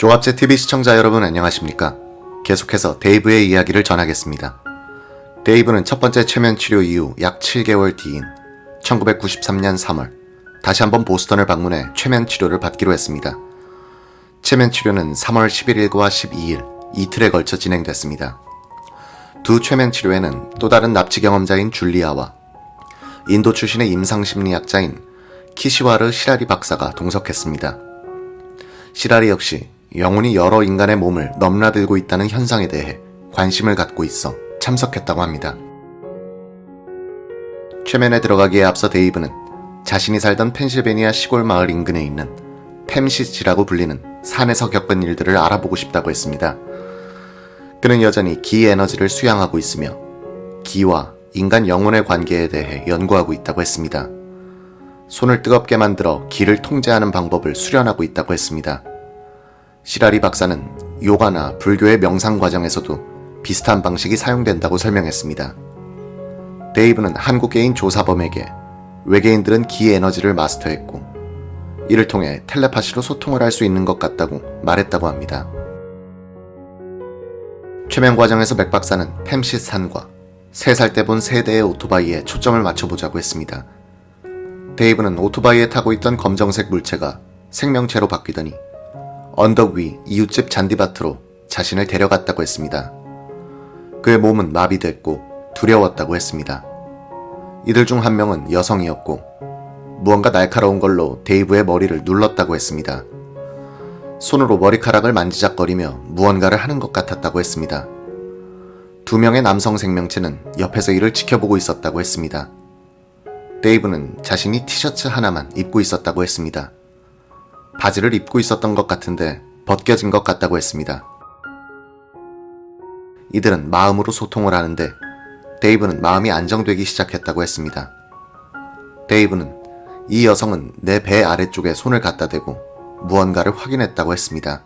조합제 TV 시청자 여러분 안녕하십니까? 계속해서 데이브의 이야기를 전하겠습니다. 데이브는 첫 번째 최면 치료 이후 약 7개월 뒤인 1993년 3월 다시 한번 보스턴을 방문해 최면 치료를 받기로 했습니다. 최면 치료는 3월 11일과 12일 이틀에 걸쳐 진행됐습니다. 두 최면 치료에는 또 다른 납치 경험자인 줄리아와 인도 출신의 임상심리학자인 키시와르 시라리 박사가 동석했습니다. 시라리 역시 영혼이 여러 인간의 몸을 넘나들고 있다는 현상에 대해 관심을 갖고 있어 참석했다고 합니다. 최면에 들어가기에 앞서 데이브는 자신이 살던 펜실베니아 시골 마을 인근에 있는 템시지라고 불리는 산에서 겪은 일들을 알아보고 싶다고 했습니다. 그는 여전히 기 에너지를 수양하고 있으며 기와 인간 영혼의 관계에 대해 연구하고 있다고 했습니다. 손을 뜨겁게 만들어 기를 통제하는 방법을 수련하고 있다고 했습니다. 시라리 박사는 요가나 불교의 명상 과정에서도 비슷한 방식이 사용된다고 설명했습니다. 데이브는 한국계인 조사범에게 외계인들은 기 에너지를 마스터했고 이를 통해 텔레파시로 소통을 할 수 있는 것 같다고 말했다고 합니다. 최면 과정에서 맥 박사는 템시 산과 3살 때 본 세대의 오토바이에 초점을 맞춰보자고 했습니다. 데이브는 오토바이에 타고 있던 검정색 물체가 생명체로 바뀌더니 언덕 위 이웃집 잔디밭으로 자신을 데려갔다고 했습니다. 그의 몸은 마비됐고 두려웠다고 했습니다. 이들 중 한 명은 여성이었고 무언가 날카로운 걸로 데이브의 머리를 눌렀다고 했습니다. 손으로 머리카락을 만지작거리며 무언가를 하는 것 같았다고 했습니다. 2명의 남성 생명체는 옆에서 이를 지켜보고 있었다고 했습니다. 데이브는 자신이 티셔츠 하나만 입고 있었다고 했습니다. 바지를 입고 있었던 것 같은데 벗겨진 것 같다고 했습니다. 이들은 마음으로 소통을 하는데 데이브는 마음이 안정되기 시작했다고 했습니다. 데이브는 이 여성은 내 배 아래쪽에 손을 갖다 대고 무언가를 확인했다고 했습니다.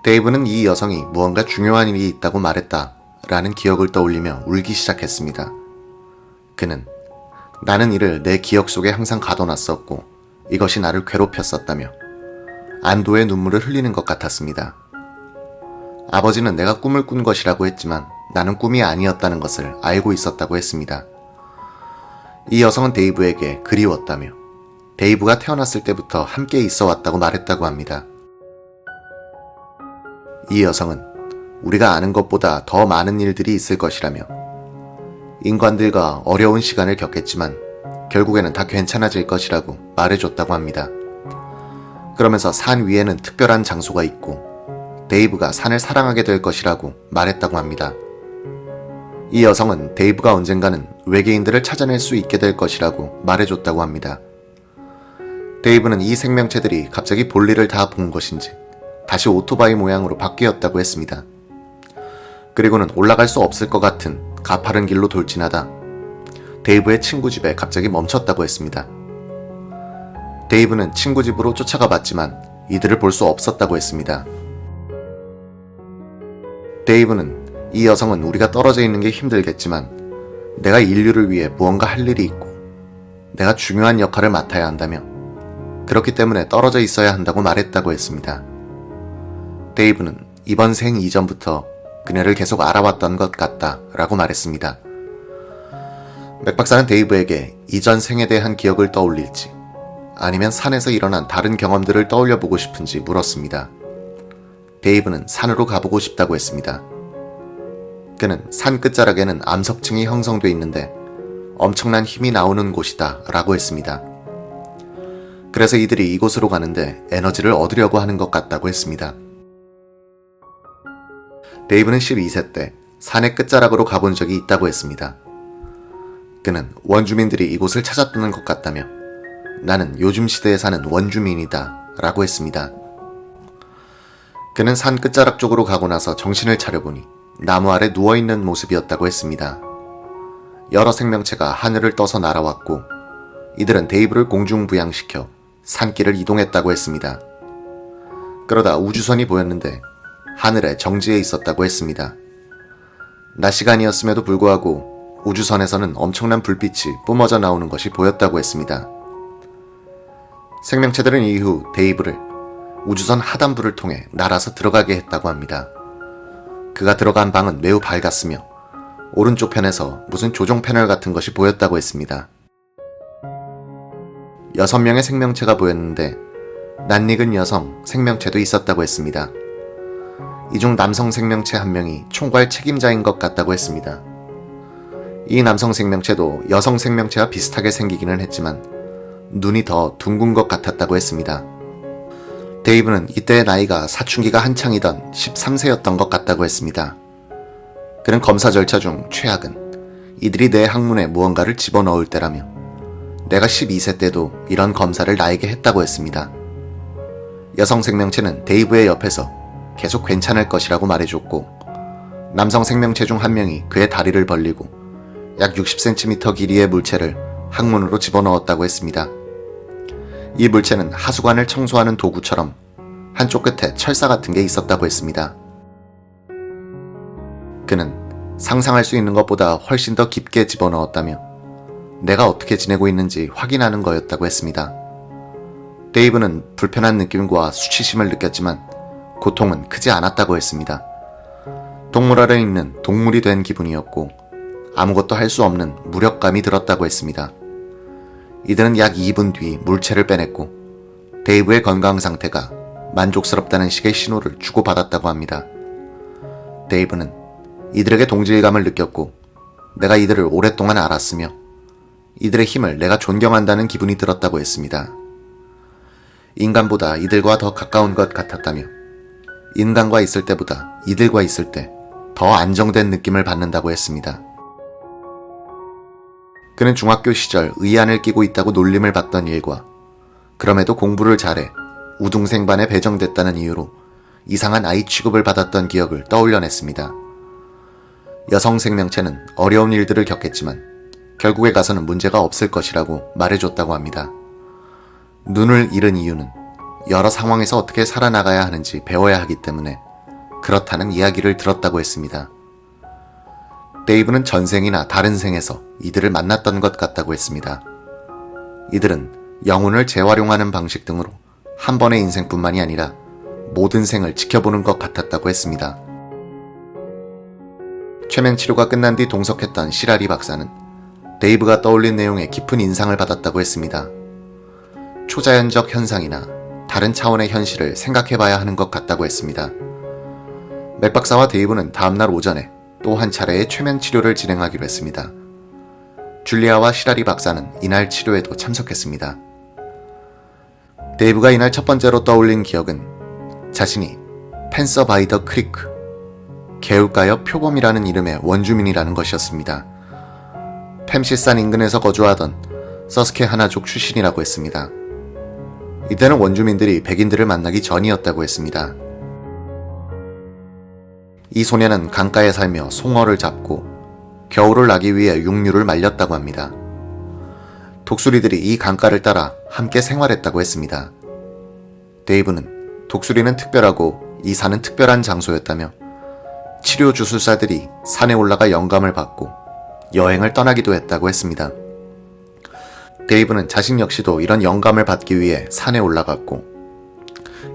데이브는 이 여성이 무언가 중요한 일이 있다고 말했다 라는 기억을 떠올리며 울기 시작했습니다. 그는 나는 이를 내 기억 속에 항상 가둬놨었고 이것이 나를 괴롭혔었다며 안도의 눈물을 흘리는 것 같았습니다. 아버지는 내가 꿈을 꾼 것이라고 했지만 나는 꿈이 아니었다는 것을 알고 있었다고 했습니다. 이 여성은 데이브에게 그리웠다며 데이브가 태어났을 때부터 함께 있어 왔다고 말했다고 합니다. 이 여성은 우리가 아는 것보다 더 많은 일들이 있을 것이라며 인간들과 어려운 시간을 겪겠지만 결국에는 다 괜찮아질 것이라고 말해줬다고 합니다. 그러면서 산 위에는 특별한 장소가 있고 데이브가 산을 사랑하게 될 것이라고 말했다고 합니다. 이 여성은 데이브가 언젠가는 외계인들을 찾아낼 수 있게 될 것이라고 말해줬다고 합니다. 데이브는 이 생명체들이 갑자기 볼일을 다 본 것인지 다시 오토바이 모양으로 바뀌었다고 했습니다. 그리고는 올라갈 수 없을 것 같은 가파른 길로 돌진하다 데이브의 친구 집에 갑자기 멈췄다고 했습니다. 데이브는 친구 집으로 쫓아가 봤지만 이들을 볼 수 없었다고 했습니다. 데이브는 이 여성은 우리가 떨어져 있는 게 힘들겠지만 내가 인류를 위해 무언가 할 일이 있고 내가 중요한 역할을 맡아야 한다며 그렇기 때문에 떨어져 있어야 한다고 말했다고 했습니다. 데이브는 이번 생 이전부터 그녀를 계속 알아왔던 것 같다 라고 말했습니다. 맥 박사는 데이브에게 이전 생에 대한 기억을 떠올릴지 아니면 산에서 일어난 다른 경험들을 떠올려보고 싶은지 물었습니다. 데이브는 산으로 가보고 싶다고 했습니다. 그는 산 끝자락에는 암석층이 형성돼 있는데 엄청난 힘이 나오는 곳이다 라고 했습니다. 그래서 이들이 이곳으로 가는데 에너지를 얻으려고 하는 것 같다고 했습니다. 데이브는 12세 때 산의 끝자락으로 가본 적이 있다고 했습니다. 그는 원주민들이 이곳을 찾았다는 것 같다며 나는 요즘 시대에 사는 원주민이다 라고 했습니다. 그는 산 끝자락 쪽으로 가고 나서 정신을 차려보니 나무 아래 누워있는 모습이었다고 했습니다. 여러 생명체가 하늘을 떠서 날아왔고 이들은 데이브를 공중부양시켜 산길을 이동했다고 했습니다. 그러다 우주선이 보였는데 하늘에 정지해 있었다고 했습니다. 낮 시간이었음에도 불구하고 우주선에서는 엄청난 불빛이 뿜어져 나오는 것이 보였다고 했습니다. 생명체들은 이후 데이브를 우주선 하단부를 통해 날아서 들어가게 했다고 합니다. 그가 들어간 방은 매우 밝았으며 오른쪽 편에서 무슨 조종 패널 같은 것이 보였다고 했습니다. 6명의 생명체가 보였는데 낯익은 여성 생명체도 있었다고 했습니다. 이 중 남성 생명체 한 명이 총괄 책임자인 것 같다고 했습니다. 이 남성 생명체도 여성 생명체와 비슷하게 생기기는 했지만 눈이 더 둥근 것 같았다고 했습니다. 데이브는 이때의 나이가 사춘기가 한창이던 13세였던 것 같다고 했습니다. 그는 검사 절차 중 최악은 이들이 내 항문에 무언가를 집어넣을 때라며 내가 12세 때도 이런 검사를 나에게 했다고 했습니다. 여성 생명체는 데이브의 옆에서 계속 괜찮을 것이라고 말해줬고 남성 생명체 중 한 명이 그의 다리를 벌리고 약 60cm 길이의 물체를 항문으로 집어넣었다고 했습니다. 이 물체는 하수관을 청소하는 도구처럼 한쪽 끝에 철사 같은 게 있었다고 했습니다. 그는 상상할 수 있는 것보다 훨씬 더 깊게 집어넣었다며 내가 어떻게 지내고 있는지 확인하는 거였다고 했습니다. 데이브는 불편한 느낌과 수치심을 느꼈지만 고통은 크지 않았다고 했습니다. 동물원에 있는 동물이 된 기분이었고 아무것도 할 수 없는 무력감이 들었다고 했습니다. 이들은 약 2분 뒤 물체를 빼냈고 데이브의 건강 상태가 만족스럽다는 식의 신호를 주고받았다고 합니다. 데이브는 이들에게 동질감을 느꼈고 내가 이들을 오랫동안 알았으며 이들의 힘을 내가 존경한다는 기분이 들었다고 했습니다. 인간보다 이들과 더 가까운 것 같았다며 인간과 있을 때보다 이들과 있을 때 더 안정된 느낌을 받는다고 했습니다. 그는 중학교 시절 의안을 끼고 있다고 놀림을 받던 일과 그럼에도 공부를 잘해 우등생반에 배정됐다는 이유로 이상한 아이 취급을 받았던 기억을 떠올려냈습니다. 여성 생명체는 어려운 일들을 겪겠지만 결국에 가서는 문제가 없을 것이라고 말해줬다고 합니다. 눈을 잃은 이유는 여러 상황에서 어떻게 살아나가야 하는지 배워야 하기 때문에 그렇다는 이야기를 들었다고 했습니다. 데이브는 전생이나 다른 생에서 이들을 만났던 것 같다고 했습니다. 이들은 영혼을 재활용하는 방식 등으로 한 번의 인생뿐만이 아니라 모든 생을 지켜보는 것 같았다고 했습니다. 최면 치료가 끝난 뒤 동석했던 시라리 박사는 데이브가 떠올린 내용에 깊은 인상을 받았다고 했습니다. 초자연적 현상이나 다른 차원의 현실을 생각해봐야 하는 것 같다고 했습니다. 맥 박사와 데이브는 다음날 오전에 또 한 차례의 최면 치료를 진행하기로 했습니다. 줄리아와 시라리 박사는 이날 치료에도 참석했습니다. 데이브가 이날 첫 번째로 떠올린 기억은 자신이 펜서 바이 더 크리크, 개울가옆 표범이라는 이름의 원주민이라는 것이었습니다. 팸시산 인근에서 거주하던 서스케 하나족 출신이라고 했습니다. 이때는 원주민들이 백인들을 만나기 전이었다고 했습니다. 이 소녀는 강가에 살며 송어를 잡고 겨울을 나기 위해 육류를 말렸다고 합니다. 독수리들이 이 강가를 따라 함께 생활했다고 했습니다. 데이브는 독수리는 특별하고 이 산은 특별한 장소였다며 치료 주술사들이 산에 올라가 영감을 받고 여행을 떠나기도 했다고 했습니다. 데이브는 자신 역시도 이런 영감을 받기 위해 산에 올라갔고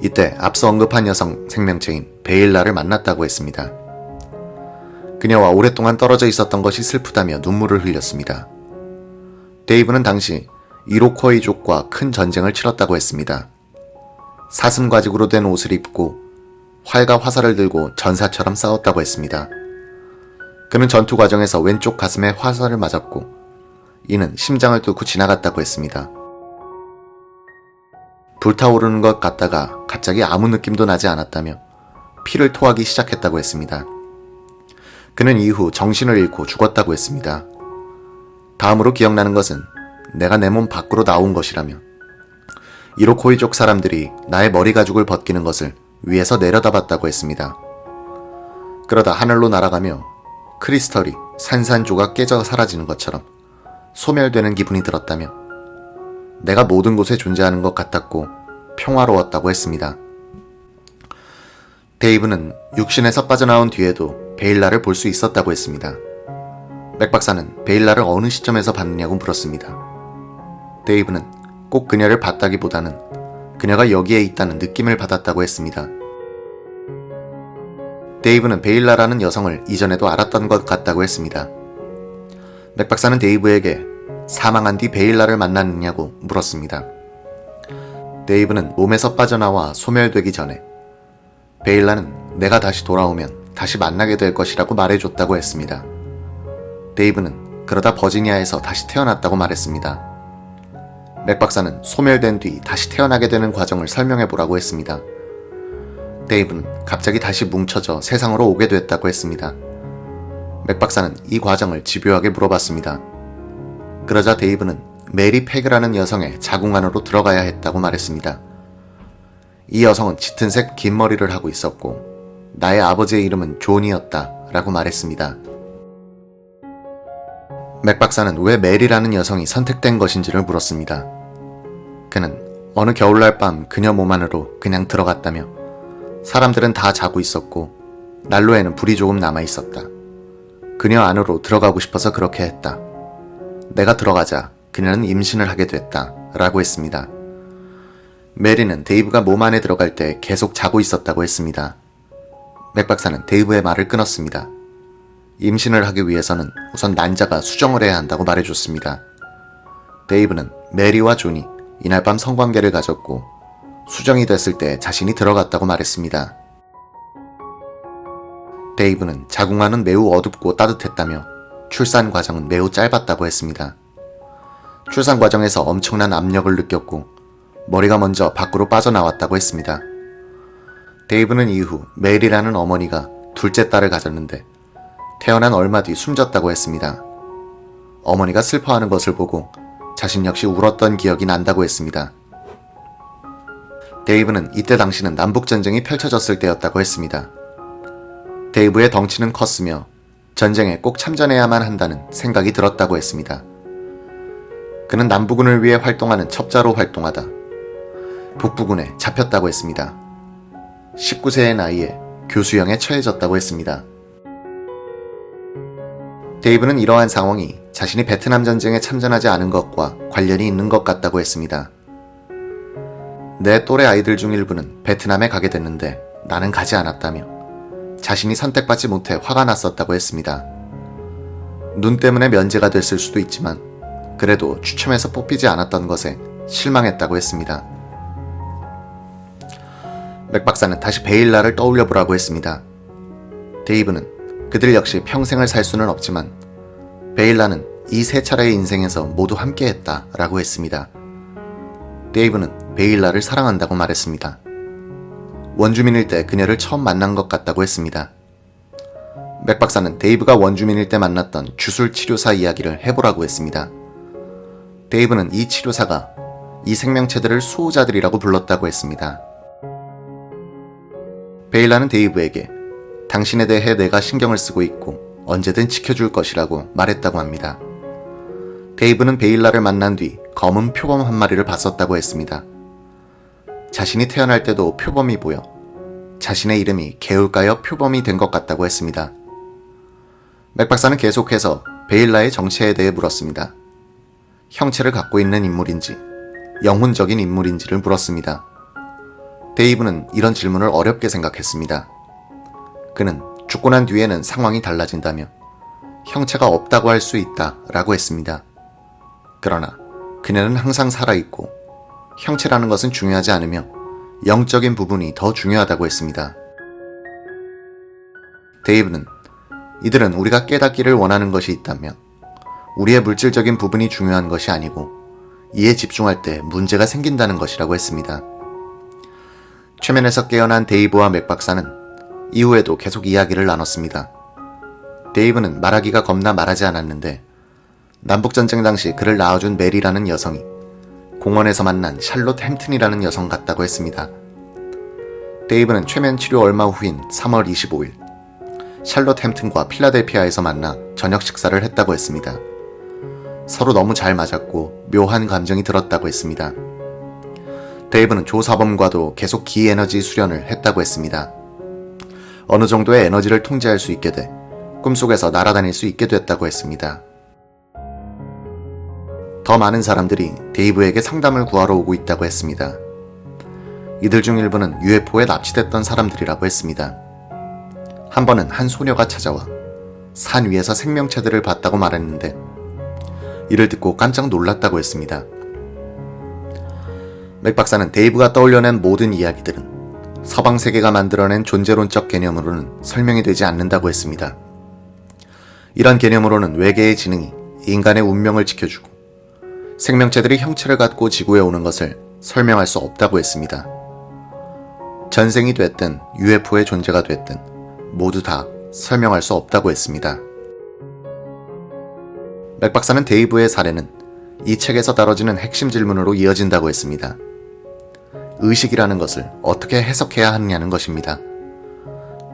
이때 앞서 언급한 여성 생명체인 베일라를 만났다고 했습니다. 그녀와 오랫동안 떨어져 있었던 것이 슬프다며 눈물을 흘렸습니다. 데이브는 당시 이로코이족과 큰 전쟁을 치렀다고 했습니다. 사슴과직으로 된 옷을 입고 활과 화살을 들고 전사처럼 싸웠다고 했습니다. 그는 전투 과정에서 왼쪽 가슴에 화살을 맞았고 이는 심장을 뚫고 지나갔다고 했습니다. 불타오르는 것 같다가 갑자기 아무 느낌도 나지 않았다며 피를 토하기 시작했다고 했습니다. 그는 이후 정신을 잃고 죽었다고 했습니다. 다음으로 기억나는 것은 내가 내 몸 밖으로 나온 것이라며 이로코이족 사람들이 나의 머리 가죽을 벗기는 것을 위에서 내려다봤다고 했습니다. 그러다 하늘로 날아가며 크리스털이 산산조각 깨져 사라지는 것처럼 소멸되는 기분이 들었다며 내가 모든 곳에 존재하는 것 같았고 평화로웠다고 했습니다. 데이브는 육신에서 빠져나온 뒤에도 베일라를 볼 수 있었다고 했습니다. 맥 박사는 베일라를 어느 시점에서 봤느냐고 물었습니다. 데이브는 꼭 그녀를 봤다기보다는 그녀가 여기에 있다는 느낌을 받았다고 했습니다. 데이브는 베일라라는 여성을 이전에도 알았던 것 같다고 했습니다. 맥 박사는 데이브에게 사망한 뒤 베일라를 만났느냐고 물었습니다. 데이브는 몸에서 빠져나와 소멸되기 전에 베일라는 내가 다시 돌아오면 다시 만나게 될 것이라고 말해줬다고 했습니다. 데이브는 그러다 버지니아에서 다시 태어났다고 말했습니다. 맥 박사는 소멸된 뒤 다시 태어나게 되는 과정을 설명해보라고 했습니다. 데이브는 갑자기 다시 뭉쳐져 세상으로 오게 됐다고 했습니다. 맥 박사는 이 과정을 집요하게 물어봤습니다. 그러자 데이브는 메리 패그라는 여성의 자궁 안으로 들어가야 했다고 말했습니다. 이 여성은 짙은 색 긴 머리를 하고 있었고 나의 아버지의 이름은 존이었다 라고 말했습니다. 맥 박사는 왜 메리라는 여성이 선택된 것인지를 물었습니다. 그는 어느 겨울날 밤 그녀 몸 안으로 그냥 들어갔다며 사람들은 다 자고 있었고 난로에는 불이 조금 남아있었다. 그녀 안으로 들어가고 싶어서 그렇게 했다. 내가 들어가자 그녀는 임신을 하게 됐다 라고 했습니다. 메리는 데이브가 몸 안에 들어갈 때 계속 자고 있었다고 했습니다. 맥 박사는 데이브의 말을 끊었습니다. 임신을 하기 위해서는 우선 난자가 수정을 해야 한다고 말해줬습니다. 데이브는 메리와 존이 이날 밤 성관계를 가졌고 수정이 됐을 때 자신이 들어갔다고 말했습니다. 데이브는 자궁안은 매우 어둡고 따뜻했다며 출산 과정은 매우 짧았다고 했습니다. 출산 과정에서 엄청난 압력을 느꼈고 머리가 먼저 밖으로 빠져나왔다고 했습니다. 데이브는 이후 메리라는 어머니가 둘째 딸을 가졌는데 태어난 얼마 뒤 숨졌다고 했습니다. 어머니가 슬퍼하는 것을 보고 자신 역시 울었던 기억이 난다고 했습니다. 데이브는 이때 당시는 남북전쟁이 펼쳐졌을 때였다고 했습니다. 데이브의 덩치는 컸으며 전쟁에 꼭 참전해야만 한다는 생각이 들었다고 했습니다. 그는 남부군을 위해 활동하는 첩자로 활동하다 북부군에 잡혔다고 했습니다. 19세의 나이에 교수형에 처해졌다고 했습니다. 데이브는 이러한 상황이 자신이 베트남 전쟁에 참전하지 않은 것과 관련이 있는 것 같다고 했습니다. 내 또래 아이들 중 일부는 베트남에 가게 됐는데 나는 가지 않았다며 자신이 선택받지 못해 화가 났었다고 했습니다. 눈 때문에 면제가 됐을 수도 있지만 그래도 추첨해서 뽑히지 않았던 것에 실망했다고 했습니다. 맥 박사는 다시 베일라를 떠올려 보라고 했습니다. 데이브는 그들 역시 평생을 살 수는 없지만 베일라는 이 세 차례의 인생에서 모두 함께했다 라고 했습니다. 데이브는 베일라를 사랑한다고 말했습니다. 원주민일 때 그녀를 처음 만난 것 같다고 했습니다. 맥 박사는 데이브가 원주민일 때 만났던 주술 치료사 이야기를 해보라고 했습니다. 데이브는 이 치료사가 이 생명체들을 수호자들이라고 불렀다고 했습니다. 베일라는 데이브에게 당신에 대해 내가 신경을 쓰고 있고 언제든 지켜줄 것이라고 말했다고 합니다. 데이브는 베일라를 만난 뒤 검은 표범 한 마리를 봤었다고 했습니다. 자신이 태어날 때도 표범이 보여 자신의 이름이 개울가여 표범이 된 것 같다고 했습니다. 맥 박사는 계속해서 베일라의 정체에 대해 물었습니다. 형체를 갖고 있는 인물인지 영혼적인 인물인지를 물었습니다. 데이브는 이런 질문을 어렵게 생각했습니다. 그는 죽고 난 뒤에는 상황이 달라진다며 형체가 없다고 할 수 있다 라고 했습니다. 그러나 그녀는 항상 살아있고 형체라는 것은 중요하지 않으며 영적인 부분이 더 중요하다고 했습니다. 데이브는 이들은 우리가 깨닫기를 원하는 것이 있다며 우리의 물질적인 부분이 중요한 것이 아니고 이에 집중할 때 문제가 생긴다는 것이라고 했습니다. 최면에서 깨어난 데이브와 맥 박사는 이후에도 계속 이야기를 나눴습니다. 데이브는 말하기가 겁나 말하지 않았는데 남북전쟁 당시 그를 낳아준 메리라는 여성이 공원에서 만난 샬롯 햄튼이라는 여성 같다고 했습니다. 데이브는 최면 치료 얼마 후인 3월 25일 샬롯 햄튼과 필라델피아에서 만나 저녁 식사를 했다고 했습니다. 서로 너무 잘 맞았고 묘한 감정이 들었다고 했습니다. 데이브는 조사범과도 계속 기에너지 수련을 했다고 했습니다. 어느 정도의 에너지를 통제할 수 있게 돼 꿈속에서 날아다닐 수 있게 됐다고 했습니다. 더 많은 사람들이 데이브에게 상담을 구하러 오고 있다고 했습니다. 이들 중 일부는 UFO에 납치됐던 사람들이라고 했습니다. 한 번은 한 소녀가 찾아와 산 위에서 생명체들을 봤다고 말했는데 이를 듣고 깜짝 놀랐다고 했습니다. 맥 박사는 데이브가 떠올려낸 모든 이야기들은 서방 세계가 만들어낸 존재론적 개념으로는 설명이 되지 않는다고 했습니다. 이런 개념으로는 외계의 지능이 인간의 운명을 지켜주고 생명체들이 형체를 갖고 지구에 오는 것을 설명할 수 없다고 했습니다. 전생이 됐든 UFO의 존재가 됐든 모두 다 설명할 수 없다고 했습니다. 맥 박사는 데이브의 사례는 이 책에서 다뤄지는 핵심 질문으로 이어진다고 했습니다. 의식이라는 것을 어떻게 해석해야 하느냐는 것입니다.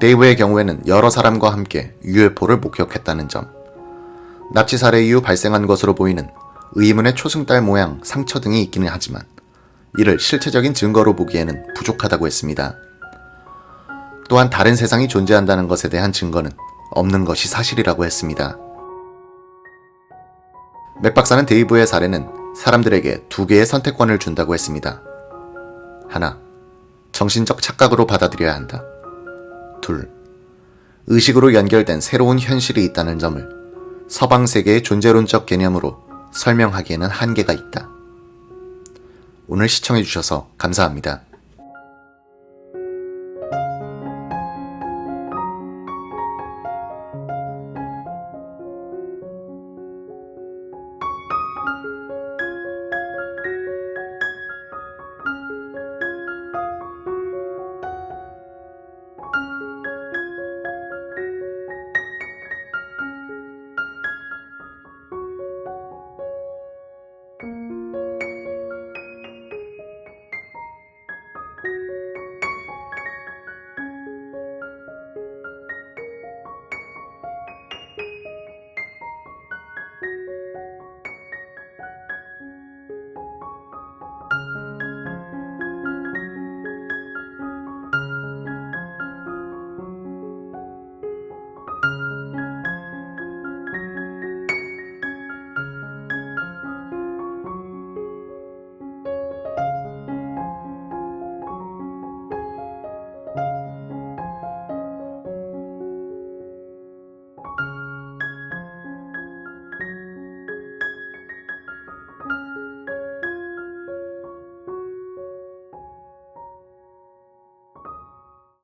데이브의 경우에는 여러 사람과 함께 UFO를 목격했다는 점, 납치 사례 이후 발생한 것으로 보이는 의문의 초승달 모양 상처 등이 있기는 하지만 이를 실체적인 증거로 보기에는 부족하다고 했습니다. 또한 다른 세상이 존재한다는 것에 대한 증거는 없는 것이 사실이라고 했습니다. 맥 박사는 데이브의 사례는 사람들에게 두 개의 선택권을 준다고 했습니다. 하나, 정신적 착각으로 받아들여야 한다. 둘, 의식으로 연결된 새로운 현실이 있다는 점을 서방 세계의 존재론적 개념으로 설명하기에는 한계가 있다. 오늘 시청해주셔서 감사합니다.